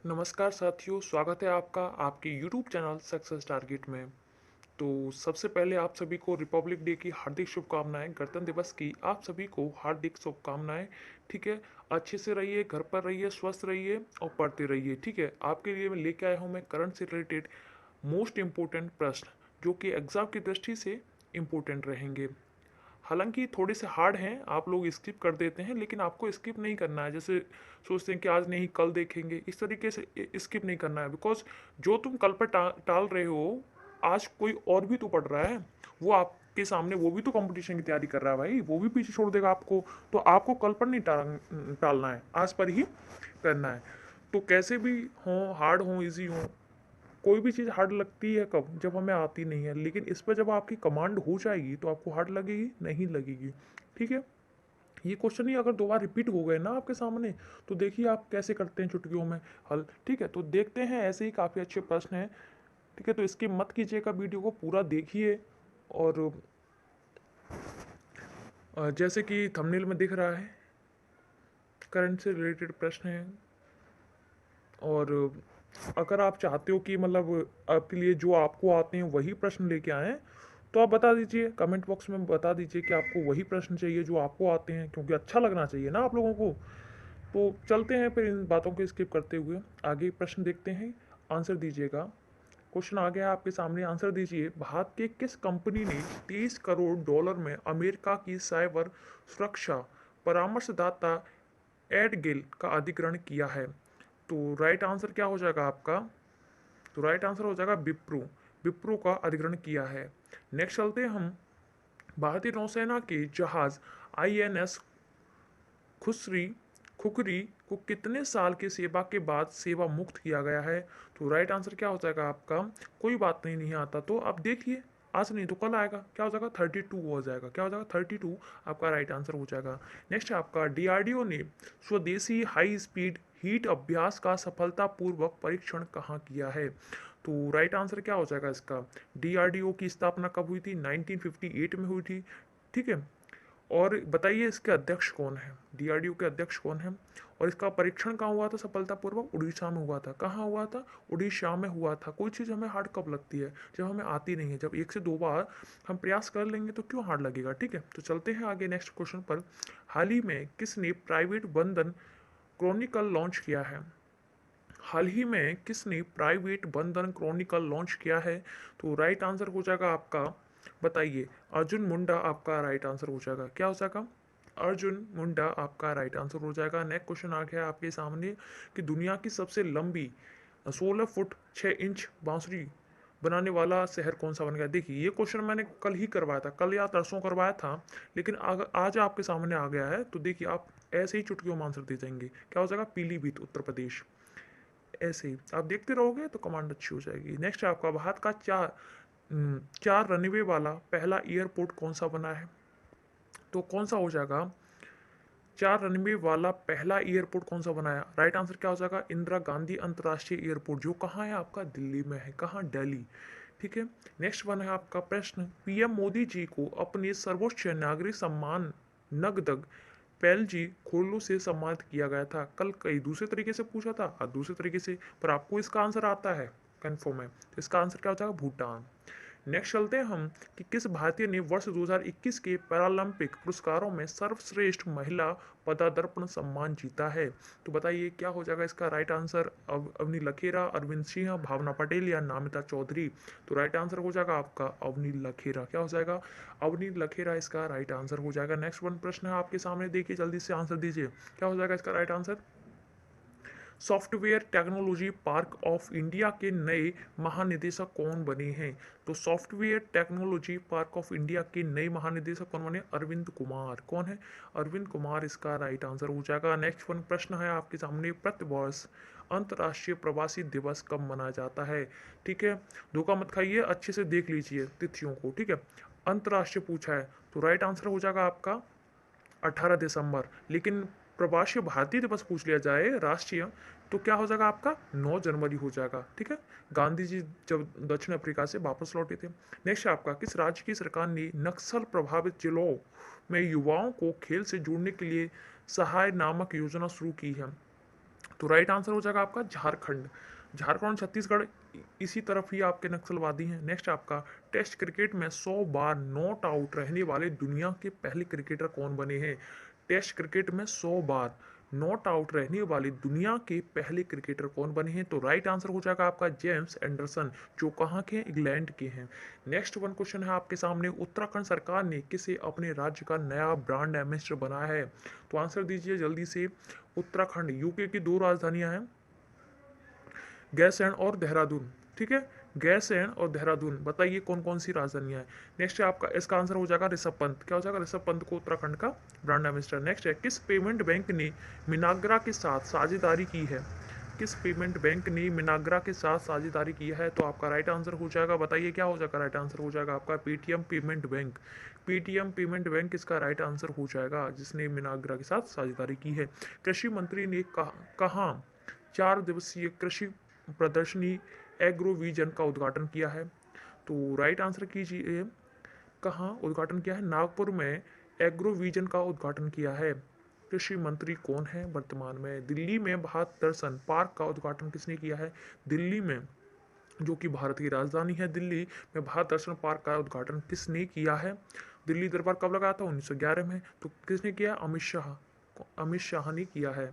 नमस्कार साथियों, स्वागत है आपका आपके YouTube चैनल सक्सेस टारगेट में। तो सबसे पहले आप सभी को रिपब्लिक डे की हार्दिक शुभकामनाएं, गणतंत्र दिवस की आप सभी को हार्दिक शुभकामनाएं। ठीक है, अच्छे से रहिए, घर पर रहिए, स्वस्थ रहिए और पढ़ते रहिए। ठीक है, आपके लिए मैं लेके आया हूँ मैं करंट से रिलेटेड मोस्ट इम्पोर्टेंट प्रश्न जो कि एग्जाम की दृष्टि से इम्पोर्टेंट रहेंगे। हालांकि थोड़े से हार्ड हैं, आप लोग स्किप कर देते हैं, लेकिन आपको स्किप नहीं करना है। जैसे सोचते हैं कि आज नहीं कल देखेंगे, इस तरीके से स्किप नहीं करना है। बिकॉज जो तुम कल पर टाल रहे हो, आज कोई और भी तो पढ़ रहा है, वो आपके सामने, वो भी तो कंपटीशन की तैयारी कर रहा है भाई, वो भी पीछे छोड़ देगा आपको। तो आपको कल पर नहीं टालना है, आज पर ही करना है। तो कैसे भी हो, हार्ड हो इजी हो, कोई भी चीज़ हार्ड लगती है कब, जब हमें आती नहीं है। लेकिन इस पर जब आपकी कमांड हो जाएगी तो आपको हार्ड लगेगी नहीं लगेगी। ठीक है, ये क्वेश्चन ही अगर दो बार रिपीट हो गए ना आपके सामने, तो देखिए आप कैसे करते हैं चुटकियों में हल। ठीक है, तो देखते हैं, ऐसे ही काफ़ी अच्छे प्रश्न हैं। ठीक है, तो इसकी मत कीजिएगा, वीडियो को पूरा देखिए। और जैसे कि थंबनेल में दिख रहा है, करंट से रिलेटेड प्रश्न हैं। और अगर आप चाहते हो कि मतलब आपके लिए जो आपको आते हैं वही प्रश्न लेके आएँ, तो आप बता दीजिए, कमेंट बॉक्स में बता दीजिए कि आपको वही प्रश्न चाहिए जो आपको आते हैं, क्योंकि अच्छा लगना चाहिए ना आप लोगों को। तो चलते हैं फिर, इन बातों को स्किप करते हुए आगे प्रश्न देखते हैं, आंसर दीजिएगा। क्वेश्चन आ गया आपके सामने, आंसर दीजिए। भारत के किस कंपनी ने 30 करोड़ डॉलर में अमेरिका की साइबर सुरक्षा परामर्शदाता एडगिल का अधिग्रहण किया है? तो राइट आंसर क्या हो जाएगा आपका? तो राइट आंसर हो जाएगा विप्रो। विप्रो का अधिग्रहण किया है। नेक्स्ट चलते हैं हम। भारतीय नौसेना के जहाज आईएनएस खुसरी खुखरी को कितने साल की सेवा के बाद सेवा मुक्त किया गया है? तो राइट आंसर क्या हो जाएगा आपका? कोई बात नहीं, नहीं आता तो आप देखिए, आज नहीं तो कल आएगा। क्या हो जाएगा? 32 हो जाएगा। क्या हो जाएगा? 32 आपका राइट आंसर हो जाएगा। नेक्स्ट है आपका, डीआरडीओ ने स्वदेशी हाई स्पीड हीट अभ्यास का सफलतापूर्वक परीक्षण कहाँ किया है? तो राइट आंसर क्या हो जाएगा इसका? डीआरडीओ की स्थापना कब हुई थी? 1958 में हुई थी। ठीक है, और बताइए इसके अध्यक्ष कौन है? डीआरडीओ के अध्यक्ष कौन है? और इसका परीक्षण कहाँ हुआ था सफलतापूर्वक? उड़ीसा में हुआ था। कहाँ हुआ था? उड़ीसा में हुआ था। कोई चीज़ हमें हार्ड कब लगती है? जब हमें आती नहीं है। जब एक से दो बार हम प्रयास कर लेंगे तो क्यों हार्ड लगेगा? ठीक है, तो चलते हैं आगे नेक्स्ट क्वेश्चन पर। हाल ही में किसने प्राइवेट बंधन क्रॉनिकल लॉन्च किया है? हाल ही में किसने प्राइवेट बंधन क्रॉनिकल लॉन्च किया है? तो राइट आंसर हो जाएगा आपका, बताइए, अर्जुन मुंडा आपका राइट आंसर हो जाएगा। क्या हो जाएगा? अर्जुन मुंडा आपका राइट आंसर हो जाएगा। नेक्स्ट क्वेश्चन आ गया आपके सामने कि दुनिया की सबसे लंबी 16 फुट 6 इंच बांसुरी बनाने वाला शहर कौन सा बन गया? देखिए, ये क्वेश्चन मैंने कल ही करवाया था, कल या परसों करवाया था, लेकिन आज आपके सामने आ गया है। तो देखिए, आप ऐसे ही चुटकियों में आंसर दे जाएंगे। क्या हो जाएगा? पीलीभीत, उत्तर प्रदेश। ऐसे ही आप देखते रहोगे तो कमांड अच्छी हो जाएगी। नेक्स्ट है आपका, भारत का चार रनवे वाला पहला एयरपोर्ट कौन सा बना है? तो कौन सा हो जाएगा? चार रनवे वाला पहला एयरपोर्ट कौन सा बनाया? राइट आंसर क्या हो जाएगा? इंदिरा गांधी अंतर्राष्ट्रीय एयरपोर्ट, जो कहाँ है आपका? दिल्ली में है। कहाँ? दिल्ली। ठीक है, नेक्स्ट वन है आपका प्रश्न, पीएम मोदी जी को अपने सर्वोच्च नागरिक सम्मान नगदग पैलजी खोलो से सम्मानित किया गया था। कल कई दूसरे तरीके से पूछा था, आज दूसरे तरीके से, पर आपको इसका आंसर आता है, कंफर्म है। तो इसका आंसर क्या हो जाएगा? भूटान। नेक्स्ट चलते हैं हम कि किस भारतीय ने वर्ष 2021 के पैरालंपिक पुरस्कारों में सर्वश्रेष्ठ महिला पदार्पण सम्मान जीता है? तो बताइए क्या हो जाएगा इसका राइट आंसर? अवनी लखेरा, अरविंद सिंह, भावना पटेल या नामिता चौधरी? तो राइट आंसर हो जाएगा आपका अवनी लखेरा। क्या हो जाएगा? अवनी लखेरा इसका राइट आंसर हो जाएगा। नेक्स्ट वन प्रश्न है आपके सामने, देखिए जल्दी से आंसर दीजिए। क्या हो जाएगा इसका right answer? Software technology park of India के नए महानिदेशक कौन बने हैं? तो software technology park of India के नए महानिदेशक कौन बने? अरविंद कुमार। कौन है? अरविंद कुमार इसका राइट आंसर हो जाएगा। नेक्स्ट वन प्रश्न है आपके सामने, प्रतिवर्ष अंतर्राष्ट्रीय प्रवासी दिवस कब मनाया जाता है? ठीक है, धोखा मत खाइए, अच्छे से देख लीजिए तिथियों को। ठीक है, अंतर्राष्ट्रीय पूछा है तो राइट आंसर हो जाएगा आपका 18 दिसंबर। लेकिन प्रवासी भारतीय दिवस पूछ लिया जाए राष्ट्रीय, तो क्या हो जाएगा आपका? 9 जनवरी हो जाएगा। ठीक है, गांधी जी जब दक्षिण अफ्रीका से वापस लौटे थे। नेक्स्ट आपका, किस राज्य की सरकार ने नक्सल प्रभावित जिलों में युवाओं को खेल से जोड़ने के लिए सहाय नामक योजना शुरू की है? तो राइट आंसर हो जाएगा आपका झारखंड। झारखंड और छत्तीसगढ़ इसी तरफ ही आपके नक्सलवादी हैं। नेक्स्ट आपका, टेस्ट क्रिकेट में 100 बार नॉट आउट रहने वाले दुनिया के पहले क्रिकेटर कौन बने हैं? टेस्ट क्रिकेट में 100 बार नॉट आउट रहने वाले दुनिया के पहले क्रिकेटर कौन बने हैं? तो राइट आंसर हो जाएगा आपका जेम्स एंडरसन, जो कहाँ के हैं? इंग्लैंड के हैं। नेक्स्ट वन क्वेश्चन है आपके सामने, उत्तराखंड सरकार ने किसे अपने राज्य का नया ब्रांड एम्बेसडर बनाया है? तो आंसर दीजिए जल्दी से। उत्तराखंड, यूके की 2 राजधानियां हैं, गैरसैंण और देहरादून। ठीक है, गैरसैंण और देहरादून, बताइए कौन कौन सी राजधानियां हैं? नेक्स्ट है आपका, इसका आंसर हो जाएगा ऋषभ पंत। क्या हो जाएगा? ऋषभ पंत को उत्तराखंड का ब्रांड एम्बेसडर। नेक्स्ट है, किस पेमेंट बैंक ने मिनाग्रा के साथ साझेदारी की है? किस पेमेंट बैंक ने मिनाग्रा के साथ साझेदारी की है? तो आपका राइट आंसर हो जाएगा, बताइए क्या हो जाएगा? राइट आंसर हो जाएगा आपका Paytm payment bank. Paytm payment bank इसका राइट आंसर हो जाएगा, जिसने मिनाग्रा के साथ साझेदारी की है। कृषि मंत्री ने कहा 4 दिवसीय कृषि प्रदर्शनी एग्रोविजन का उद्घाटन किया है? तो राइट आंसर कीजिए, कहाँ उद्घाटन किया है? नागपुर में एग्रोविजन का उद्घाटन किया है। कृषि मंत्री कौन है वर्तमान में? दिल्ली में भारत दर्शन पार्क का उद्घाटन किसने किया है? दिल्ली में, जो कि भारत की राजधानी है दिल्ली में, भारत दर्शन पार्क का उद्घाटन किसने किया है? दिल्ली दरबार कब लगा था? 1911 में। तो किसने किया? अमित शाह, अमित शाह ने किया है।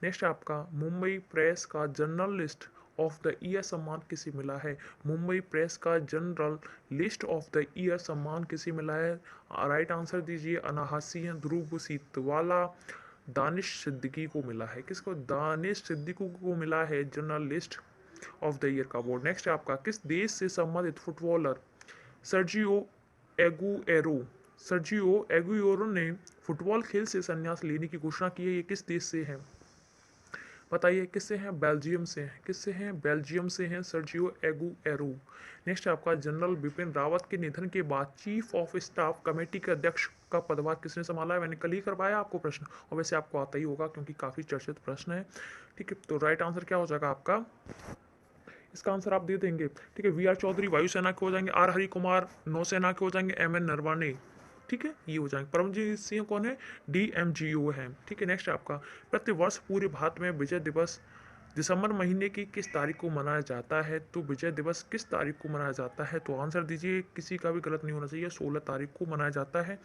नेक्स्ट आपका, मुंबई प्रेस का जर्नलिस्ट ऑफ द ईयर सम्मान किसे मिला है? मुंबई प्रेस का general list of the year सम्मान किसे मिला है? राइट आंसर दीजिए, अनाहसी ध्रुव सीतवाला, दानिश सिद्दीकी को मिला है। किसको? दानिश सिद्दीकी को मिला है जर्नलिस्ट ऑफ द ईयर का अवार्ड। नेक्स्ट है आपका, किस देश से संबंधित footballer Sergio Aguero Sergio Aguero ने फुटबॉल खेल से संन्यास लेने की घोषणा की है? ये किस देश से है? बताइए किससे हैं? बेल्जियम से हैं। किससे हैं? बेल्जियम से हैं सर्जियो एगुएरो। नेक्स्ट आपका, जनरल बिपिन रावत के निधन के बाद चीफ ऑफ स्टाफ कमेटी के अध्यक्ष का पदभार किसने संभाला है? मैंने कल ही करवाया आपको प्रश्न, और वैसे आपको आता ही होगा क्योंकि काफी चर्चित प्रश्न है। ठीक है, तो राइट आंसर क्या हो जाएगा आपका? इसका आंसर आप दे देंगे। ठीक है, वी आर चौधरी वायुसेना के हो जाएंगे, आर हरि कुमार नौसेना के हो जाएंगे, एम एन नरवाने, ठीक है, ये हो जाएंगे। परमजीत सिंह कौन है? डीएमजीओ है। ठीक है, नेक्स्ट आपका, प्रतिवर्ष पूरे भारत में विजय दिवस दिसंबर महीने की किस तारीख को मनाया जाता है? तो विजय दिवस किस तारीख को मनाया जाता है? तो आंसर दीजिए, किसी का भी गलत नहीं होना चाहिए। 16 तारीख को मनाया जाता है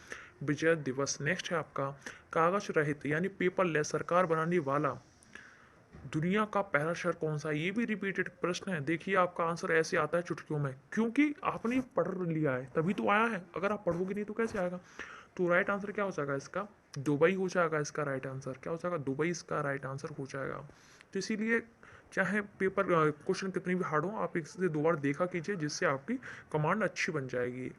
विजय दिवस। नेक्स्ट है आपका, कागज रहित यानी पेपरलेस सरकार बनाने वाला दुनिया का पहला शहर कौन सा है? ये भी रिपीटेड प्रश्न है। देखिए आपका आंसर ऐसे आता है चुटकियों में, क्योंकि आपने पढ़ लिया है तभी तो आया है, अगर आप पढ़ोगे नहीं तो कैसे आएगा? तो राइट आंसर क्या हो जाएगा इसका? दुबई हो जाएगा इसका राइट आंसर। क्या हो जाएगा? दुबई इसका राइट आंसर हो जाएगा। तो इसीलिए चाहे पेपर क्वेश्चन कितनी भी हार्ड हो, आप इससे 2 बार देखा कीजिए, जिससे आपकी कमांड अच्छी बन जाएगी।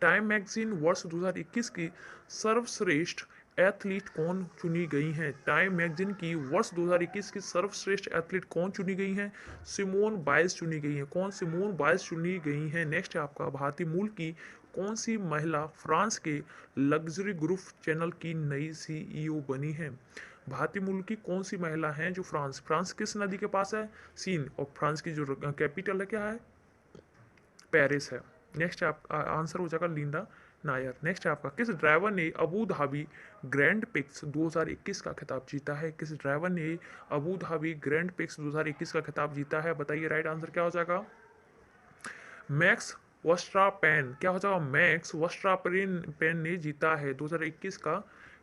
टाइम मैगजीन वर्ष 2021 की सर्वश्रेष्ठ एथलीट कौन चुनी गई हैं? टाइम मैगजीन की वर्ष 2021 की सर्वश्रेष्ठ एथलीट कौन चुनी गई हैं? सिमोन बाइल्स चुनी गई हैं। कौन? सिमोन बाइल्स चुनी गई हैं। नेक्स्ट है आपका, भारतीय मूल की कौन सी महिला फ्रांस के लग्जरी ग्रुप चैनल की नई सीईओ बनी है? भारतीय मूल की कौन सी महिला हैं जो फ्रांस किस नदी के पास है? सीन। और फ्रांस की जो कैपिटल है क्या है? पेरिस है। नेक्स्ट आप आंसर हो जाएगा लींडा नायर। नेक्स्ट आपका, किस ड्राइवर ने अबू धाबी ग्रैंड पिक्स 2021 का खिताब जीता है? किस ड्राइवर ने अबू धाबी ग्रैंड पिक्स 2021 का खिताब जीता है? बताइए राइट आंसर क्या हो जाएगा? Max Verstappen. क्या हो जाएगा? मैक्स वर्स्टापेन ने जीता है 2021 का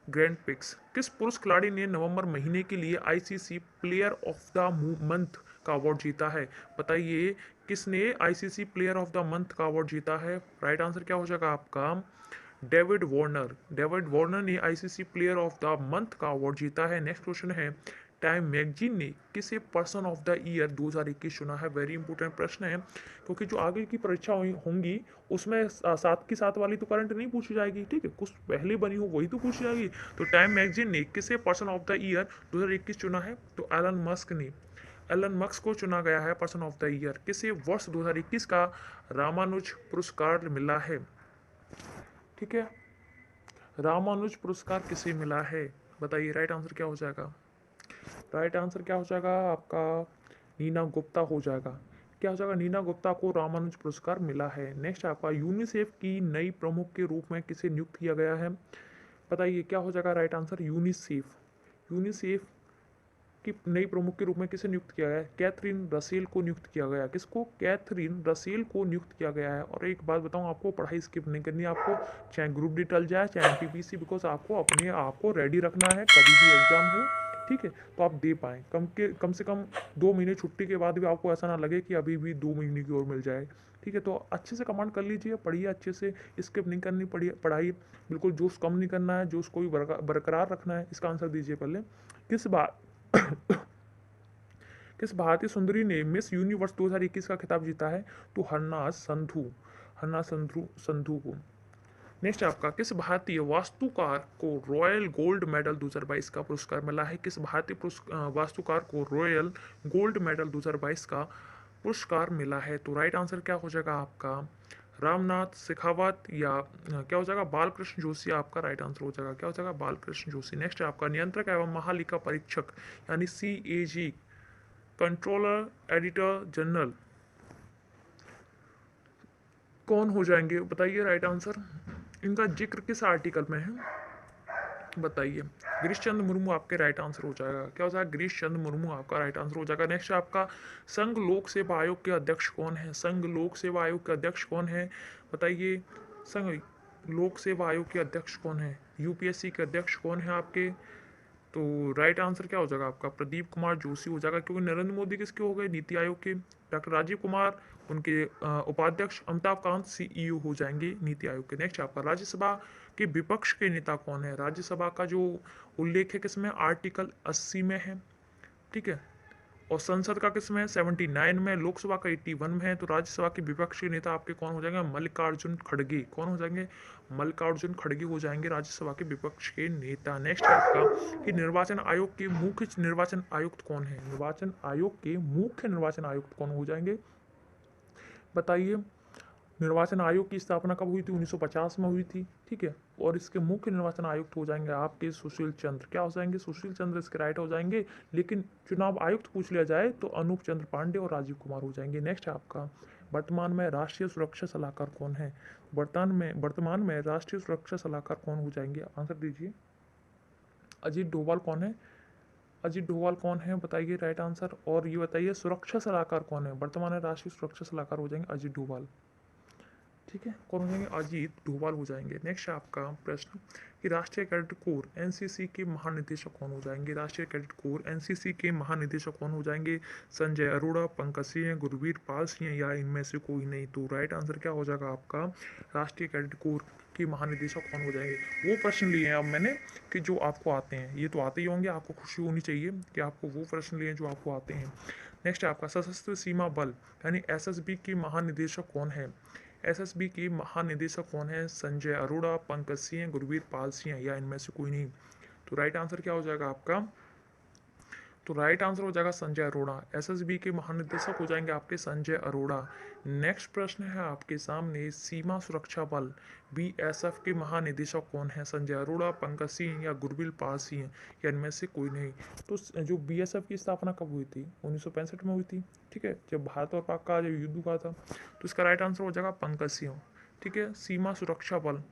ग्रैंड पिक्स। किस पुरुष खिलाड़ी ने नवंबर महीने के लिए ICC player of the month का अवार्ड जीता है? बताइए किसने ICC player of the month का अवार्ड जीता है? राइट आंसर क्या हो जाएगा आपका? David Warner. डेविड वार्नर ने ICC player of the month का अवार्ड जीता है। नेक्स्ट क्वेश्चन है, टाइम मैगजीन ने किसे पर्सन ऑफ द ईयर 2021 चुना है? वेरी इंपॉर्टेंट प्रश्न है, क्योंकि जो आगे की परीक्षा होंगी उसमें साथ की साथ वाली तो करंट नहीं पूछी जाएगी। ठीक है, कुछ पहले बनी हो वही तो पूछी जाएगी। तो टाइम मैगजीन ने किसे पर्सन ऑफ द ईयर 2021 चुना है? तो एलन मस्क ने, एलन मस्क को चुना गया है पर्सन ऑफ द ईयर। किसे वर्ष 2021 का रामानुज पुरस्कार मिला है? ठीक है, रामानुज पुरस्कार किसे मिला है? बताइए राइट आंसर क्या हो जाएगा? राइट आंसर क्या हो जाएगा आपका? नीना गुप्ता हो जाएगा। क्या हो जाएगा? नीना गुप्ता को रामानुज पुरस्कार मिला है। नेक्स्ट आपका, यूनिसेफ की नई प्रमुख के रूप में किसे नियुक्त किया गया है? बताइए क्या हो जाएगा राइट आंसर? यूनिसेफ। यूनिसेफ की नई प्रमुख के रूप में किसे नियुक्त किया गया है? कैथरीन रसेल को नियुक्त किया गया। किसको? कैथरीन रसेल को नियुक्त किया गया है। और एक बात बताऊं, आपको पढ़ाई स्किप नहीं करनी है, आपको चाहे ग्रुप डी टल जाए चाहे एनटीपीसी, बिकॉज आपको अपने आप को रेडी रखना है कभी भी एग्जाम हो, ठीक है, तो आप दे पाएँ। कम से कम 2 महीने छुट्टी के बाद भी आपको ऐसा ना लगे कि अभी भी 2 महीने की और मिल जाए, ठीक है। तो अच्छे से कमांड कर लीजिए, पढ़िए अच्छे से, स्किप नहीं करनी पढ़ाई, बिल्कुल जोश कम नहीं करना है, जोश को भी बरकरार रखना है। इसका आंसर दीजिए पहले। किस बार किस भारतीय सुंदरी ने मिस यूनिवर्स 2021 का खिताब जीता है? तो हरना संधू को। नेक्स्ट आपका, किस भारतीय वास्तुकार को रॉयल गोल्ड मेडल 2022 का पुरस्कार मिला है? किस भारतीय वास्तुकार को रॉयल गोल्ड मेडल 2022 का पुरस्कार मिला है? तो राइट आंसर क्या हो जाएगा आपका? रामनाथ शेखावत या क्या हो जाएगा? बालकृष्ण जोशी आपका राइट आंसर हो जाएगा। क्या हो जाएगा? बालकृष्ण जोशी। नेक्स्ट है आपका, नियंत्रक एवं महालेखा परीक्षक यानी CAG, कंट्रोलर एडिटर जनरल कौन हो जाएंगे? बताइए राइट आंसर। इनका जिक्र किस आर्टिकल में है? बताइए। गिरीश चंद्र मुर्मू आपके राइट आंसर हो जाएगा। क्या हो जाएगा? गिरीश चंद्र मुर्मू आपका राइट आंसर हो जाएगा। नेक्स्ट आपका, संघ लोक सेवा आयोग के अध्यक्ष कौन है? संघ लोक सेवा आयोग के अध्यक्ष कौन है? बताइए। संघ लोक सेवा आयोग के अध्यक्ष कौन है? UPSC के अध्यक्ष कौन है आपके? तो राइट आंसर क्या हो जाएगा आपका? प्रदीप कुमार जोशी हो जाएगा, क्योंकि नरेंद्र मोदी किसके हो गए? नीति आयोग के। डॉक्टर राजीव कुमार उनके उपाध्यक्ष, अमिताभ कांत CEO हो जाएंगे नीति आयोग के। नेक्स्ट आपका, राज्यसभा के विपक्ष के नेता कौन है? राज्यसभा का जो उल्लेख है किसमें? आर्टिकल 80 में है, ठीक है। और संसद का किसमें? 79 में। लोकसभा का 81 में है। तो राज्यसभा के विपक्ष के नेता आपके कौन हो जाएंगे? मल्लिकार्जुन खड़गे। कौन हो जाएंगे? मल्लिकार्जुन खड़गे हो जाएंगे राज्यसभा के विपक्ष के नेता। नेक्स्ट है आपका, कि निर्वाचन आयोग के मुख्य निर्वाचन आयुक्त कौन है? निर्वाचन आयोग के मुख्य निर्वाचन आयुक्त कौन हो जाएंगे? बताइए। निर्वाचन आयोग की स्थापना कब हुई थी? 1950 में हुई थी, ठीक है। और इसके मुख्य निर्वाचन आयुक्त हो जाएंगे आपके सुशील चंद्र। क्या हो जाएंगे? सुशील चंद्र इसके राइट हो जाएंगे। लेकिन चुनाव आयुक्त पूछ लिया जाए तो अनूप चंद्र पांडे और राजीव कुमार हो जाएंगे। नेक्स्ट है आपका, वर्तमान में राष्ट्रीय सुरक्षा सलाहकार कौन है? वर्तमान में राष्ट्रीय सुरक्षा सलाहकार कौन हो जाएंगे? आंसर दीजिए। अजीत डोभाल कौन है? अजीत डोभाल कौन है? बताइए राइट आंसर। और ये बताइए, सुरक्षा सलाहकार कौन है? वर्तमान में राष्ट्रीय सुरक्षा सलाहकार हो जाएंगे अजीत डोभाल, ठीक है। कौन हो जाएंगे? अजीत डोभाल हो जाएंगे। नेक्स्ट आपका प्रश्न, कि राष्ट्रीय कैडेट कोर NCC के महानिदेशक कौन हो जाएंगे? राष्ट्रीय कैडेट कोर NCC के महानिदेशक कौन हो जाएंगे? संजय अरोड़ा, पंकज सिंह, गुरवीर पाल सिंह या इनमें से कोई नहीं? तो राइट आंसर क्या हो जाएगा आपका? राष्ट्रीय कैडेट कोर के महानिदेशक कौन हो जाएंगे? वो प्रश्न लिए हैं अब मैंने कि जो आपको आते हैं, ये तो आते ही होंगे, आपको खुशी होनी चाहिए कि आपको वो प्रश्न लिए जो आपको आते हैं। नेक्स्ट आपका, सशस्त्र सीमा बल यानी SSB के महानिदेशक कौन है? SSB के महानिदेशक कौन है? संजय अरोड़ा, पंकज सिंह, गुरवीर पाल सिंह या इनमें से कोई नहीं? तो राइट आंसर क्या हो जाएगा आपका? तो राइट आंसर हो जाएगा संजय अरोड़ा। SSB के महानिदेशक हो जाएंगे आपके संजय अरोड़ा। नेक्स्ट प्रश्न है आपके सामने, सीमा सुरक्षा बल BSF के महानिदेशक कौन है? संजय अरोड़ा, पंकज सिंह या गुरवीर पाल सिंह या इनमें से कोई नहीं? तो जो BSF की स्थापना कब हुई थी? 1965 में हुई थी, ठीक है, जब भारत और पाक का जब युद्ध हुआ था। तो इसका राइट आंसर हो जाएगा पंकज सिंह, ठीक है। सीमा सुरक्षा बल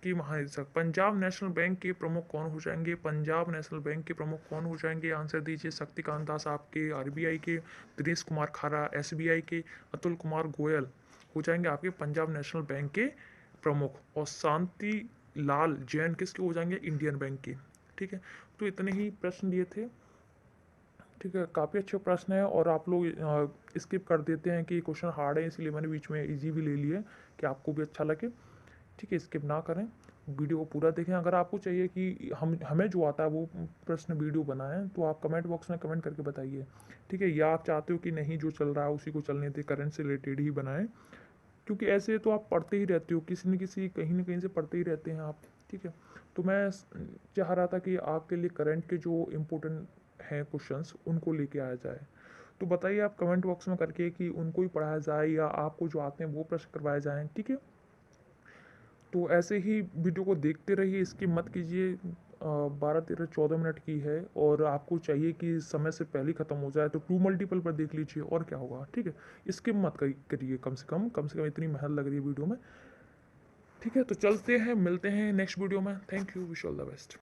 की महानिदेशक। पंजाब नेशनल बैंक के प्रमुख कौन हो जाएंगे? पंजाब नेशनल बैंक के प्रमुख कौन हो जाएंगे? आंसर दीजिए। शक्तिकांत दास आपके RBI के, दिनेश कुमार खारा SBI के, अतुल कुमार गोयल हो जाएंगे आपके पंजाब नेशनल बैंक के प्रमुख। और शांति लाल जैन किसके हो जाएंगे? इंडियन बैंक के, ठीक है। तो इतने ही प्रश्न दिए थे, ठीक है। काफ़ी अच्छे प्रश्न है और आप लोग स्किप कर देते हैं कि क्वेश्चन हार्ड है, इसलिए मैंने बीच में इजी भी ले लिए कि आपको भी अच्छा लगे, ठीक है। स्किप ना करें, वीडियो को पूरा देखें। अगर आपको चाहिए कि हमें जो आता है वो प्रश्न वीडियो बनाएं तो आप कमेंट बॉक्स में कमेंट करके बताइए, ठीक है। या आप चाहते हो कि नहीं जो चल रहा है उसी को चलने दें, करंट से रिलेटेड ही बनाएं, क्योंकि ऐसे तो आप पढ़ते ही रहते हो, किसी न किसी कहीं ना कहीं से पढ़ते ही रहते हैं आप, ठीक है। तो मैं चाह रहा था कि आपके लिए करंट के जो इम्पोर्टेंट हैं क्वेश्चंस उनको लेके आया जाए। तो बताइए आप कमेंट बॉक्स में करके कि उनको ही पढ़ाया जाए या आपको जो आते हैं वो प्रश्न करवाए जाएँ, ठीक है। तो ऐसे ही वीडियो को देखते रहिए, स्किप मत कीजिए। 12, 13, 14 मिनट की है और आपको चाहिए कि समय से पहले ही ख़त्म हो जाए तो 2 मल्टीपल पर देख लीजिए और क्या होगा, ठीक है। स्किप मत करिए, कम से कम इतनी मेहनत लग रही है वीडियो में, ठीक है। तो चलते हैं, मिलते हैं नेक्स्ट वीडियो में। Thank you, wish all the best.